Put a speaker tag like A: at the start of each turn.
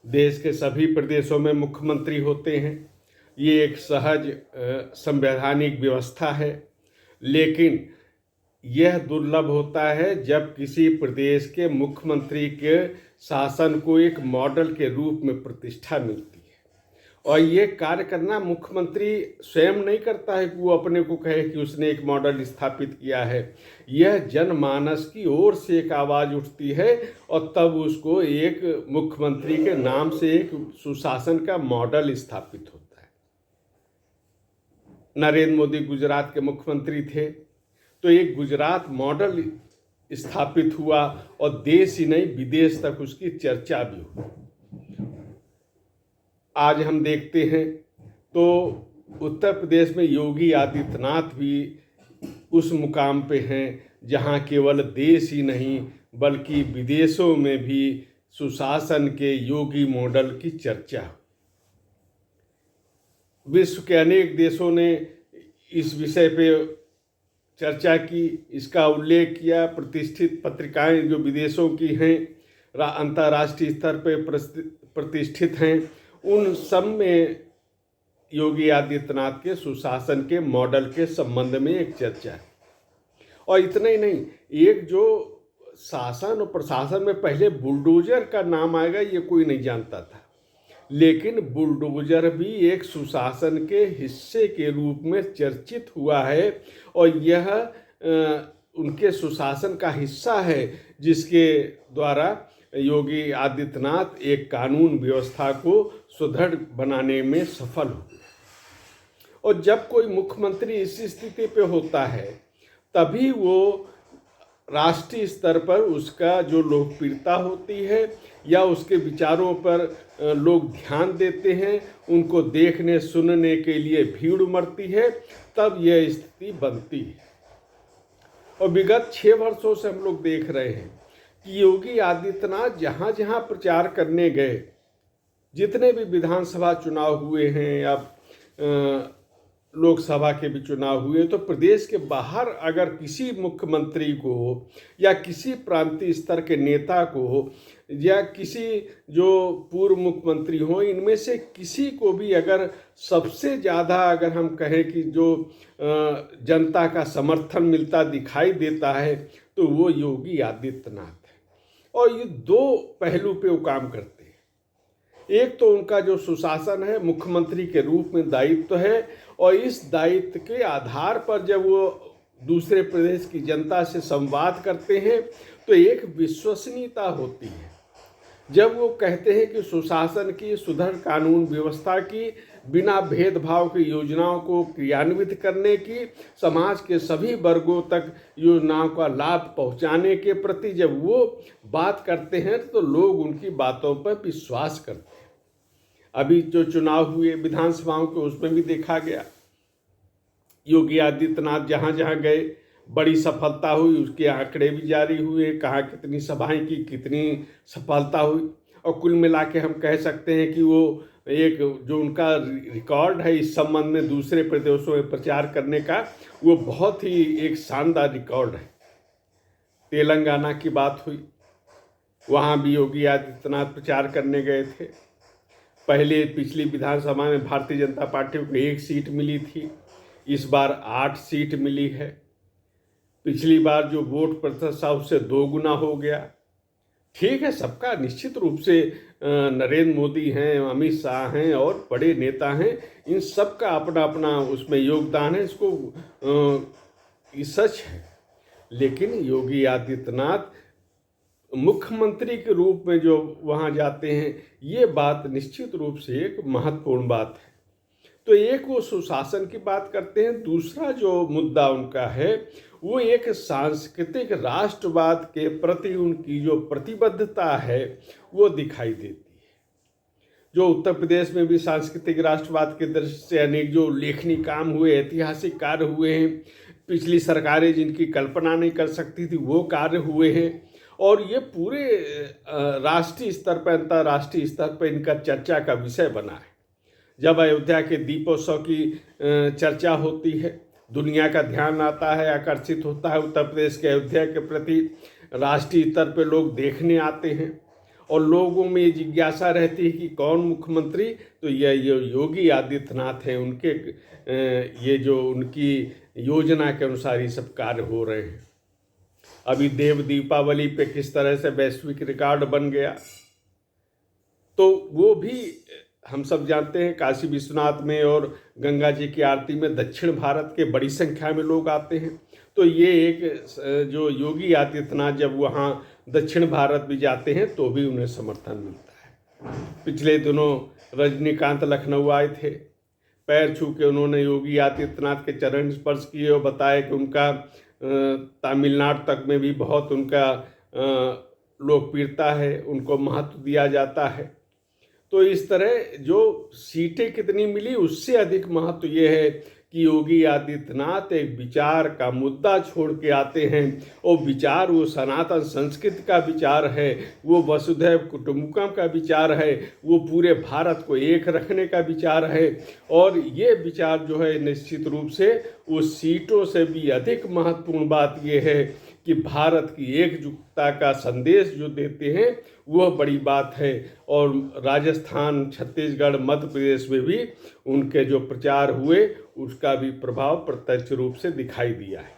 A: देश के सभी प्रदेशों में मुख्यमंत्री होते हैं। ये एक सहज संवैधानिक व्यवस्था है, लेकिन यह दुर्लभ होता है जब किसी प्रदेश के मुख्यमंत्री के शासन को एक मॉडल के रूप में प्रतिष्ठा मिलती है। और ये कार्य करना मुख्यमंत्री स्वयं नहीं करता है कि वो अपने को कहे कि उसने एक मॉडल स्थापित किया है। यह जनमानस की ओर से एक आवाज़ उठती है और तब उसको एक मुख्यमंत्री के नाम से एक सुशासन का मॉडल स्थापित होता है। नरेंद्र मोदी गुजरात के मुख्यमंत्री थे, तो एक गुजरात मॉडल स्थापित हुआ और देश ही नहीं विदेश तक उसकी चर्चा भी हुई। आज हम देखते हैं तो उत्तर प्रदेश में योगी आदित्यनाथ भी उस मुकाम पे हैं जहां केवल देश ही नहीं बल्कि विदेशों में भी सुशासन के योगी मॉडल की चर्चा। विश्व के अनेक देशों ने इस विषय पे चर्चा की, इसका उल्लेख किया। प्रतिष्ठित पत्रिकाएं जो विदेशों की हैं, अंतर्राष्ट्रीय स्तर पे प्रतिष्ठित हैं, उन सब में योगी आदित्यनाथ के सुशासन के मॉडल के संबंध में एक चर्चा है। और इतना ही नहीं, एक जो शासन और प्रशासन में पहले बुलडोजर का नाम आएगा ये कोई नहीं जानता था, लेकिन बुलडोजर भी एक सुशासन के हिस्से के रूप में चर्चित हुआ है और यह उनके सुशासन का हिस्सा है जिसके द्वारा योगी आदित्यनाथ एक कानून व्यवस्था को सुदृढ़ बनाने में सफल हुए। और जब कोई मुख्यमंत्री इस स्थिति पे होता है तभी वो राष्ट्रीय स्तर पर उसका जो लोकप्रियता होती है या उसके विचारों पर लोग ध्यान देते हैं, उनको देखने सुनने के लिए भीड़ उमड़ती है, तब यह स्थिति बनती है। और विगत 6 वर्षों से हम लोग देख रहे हैं कि योगी आदित्यनाथ जहाँ जहाँ प्रचार करने गए, जितने भी विधानसभा चुनाव हुए हैं या लोकसभा के भी चुनाव हुए, तो प्रदेश के बाहर अगर किसी मुख्यमंत्री को या किसी प्रांतीय स्तर के नेता को या किसी जो पूर्व मुख्यमंत्री हो, इनमें से किसी को भी अगर सबसे ज़्यादा अगर हम कहें कि जो जनता का समर्थन मिलता दिखाई देता है तो वो योगी आदित्यनाथ है। और ये 2 पहलू पे वो काम करते हैं। एक तो उनका जो सुशासन है, मुख्यमंत्री के रूप में दायित्व है, और इस दायित्व के आधार पर जब वो दूसरे प्रदेश की जनता से संवाद करते हैं तो एक विश्वसनीयता होती है। जब वो कहते हैं कि सुशासन की सुदृढ़ कानून व्यवस्था की, बिना भेदभाव की योजनाओं को क्रियान्वित करने की, समाज के सभी वर्गों तक योजनाओं का लाभ पहुंचाने के प्रति जब वो बात करते हैं तो लोग उनकी बातों पर विश्वास करते हैं। अभी जो चुनाव हुए विधानसभाओं के, उसमें भी देखा गया योगी आदित्यनाथ जहाँ जहाँ गए बड़ी सफलता हुई, उसके आंकड़े भी जारी हुए, कहाँ कितनी सभाएं की, कितनी सफलता हुई। और कुल मिला के हम कह सकते हैं कि वो एक जो उनका रिकॉर्ड है इस संबंध में दूसरे प्रदेशों में प्रचार करने का, वो बहुत ही एक शानदार रिकॉर्ड है। तेलंगाना की बात हुई, वहाँ भी योगी आदित्यनाथ प्रचार करने गए थे। पहले पिछली विधानसभा में भारतीय जनता पार्टी को 1 सीट मिली थी, इस बार 8 सीट मिली है। पिछली बार जो वोट प्रतिशत था उससे 2 गुना हो गया। ठीक है, सबका निश्चित रूप से नरेंद्र मोदी हैं, अमित शाह हैं और बड़े नेता हैं, इन सब का अपना अपना उसमें योगदान है, इसको ये सच है। लेकिन योगी आदित्यनाथ मुख्यमंत्री के रूप में जो वहाँ जाते हैं, ये बात निश्चित रूप से एक महत्वपूर्ण बात है। तो एक वो सुशासन की बात करते हैं, दूसरा जो मुद्दा उनका है वो एक सांस्कृतिक राष्ट्रवाद के प्रति उनकी जो प्रतिबद्धता है वो दिखाई देती है। जो उत्तर प्रदेश में भी सांस्कृतिक राष्ट्रवाद के दृष्टि से अनेक जो उल्लेखनीय काम हुए, ऐतिहासिक कार्य हुए हैं, पिछली सरकारें जिनकी कल्पना नहीं कर सकती थी वो कार्य हुए हैं, और ये पूरे राष्ट्रीय स्तर पर, अंतर्राष्ट्रीय स्तर पर इनका चर्चा का विषय बना है। जब अयोध्या के दीपोत्सव की चर्चा होती है, दुनिया का ध्यान आता है, आकर्षित होता है उत्तर प्रदेश के अयोध्या के प्रति, राष्ट्रीय स्तर पर लोग देखने आते हैं। और लोगों में ये जिज्ञासा रहती है कि कौन मुख्यमंत्री, तो ये योगी आदित्यनाथ हैं। उनके ये जो उनकी योजना के अनुसार ये सब कार्य हो रहे हैं। अभी देव दीपावली पे किस तरह से वैश्विक रिकॉर्ड बन गया, तो वो भी हम सब जानते हैं। काशी विश्वनाथ में और गंगा जी की आरती में दक्षिण भारत के बड़ी संख्या में लोग आते हैं। तो ये एक जो योगी आदित्यनाथ जब वहाँ दक्षिण भारत भी जाते हैं तो भी उन्हें समर्थन मिलता है। पिछले दिनों रजनीकांत लखनऊ आए थे, पैर छू के उन्होंने योगी आदित्यनाथ के चरण स्पर्श किए और बताया कि उनका तमिलनाडु तक में भी बहुत उनका लोकप्रियता है, उनको महत्व दिया जाता है। तो इस तरह जो सीटें कितनी मिली उससे अधिक महत्व ये है कि योगी आदित्यनाथ एक विचार का मुद्दा छोड़ के आते हैं, और विचार वो सनातन संस्कृति का विचार है, वो वसुधैव कुटुंबकम का विचार है, वो पूरे भारत को एक रखने का विचार है। और ये विचार जो है निश्चित रूप से उस सीटों से भी अधिक महत्वपूर्ण बात ये है कि भारत की एकजुटता का संदेश जो देते हैं वह बड़ी बात है। और राजस्थान, छत्तीसगढ़, मध्य प्रदेश में भी उनके जो प्रचार हुए उसका भी प्रभाव प्रत्यक्ष रूप से दिखाई दिया है।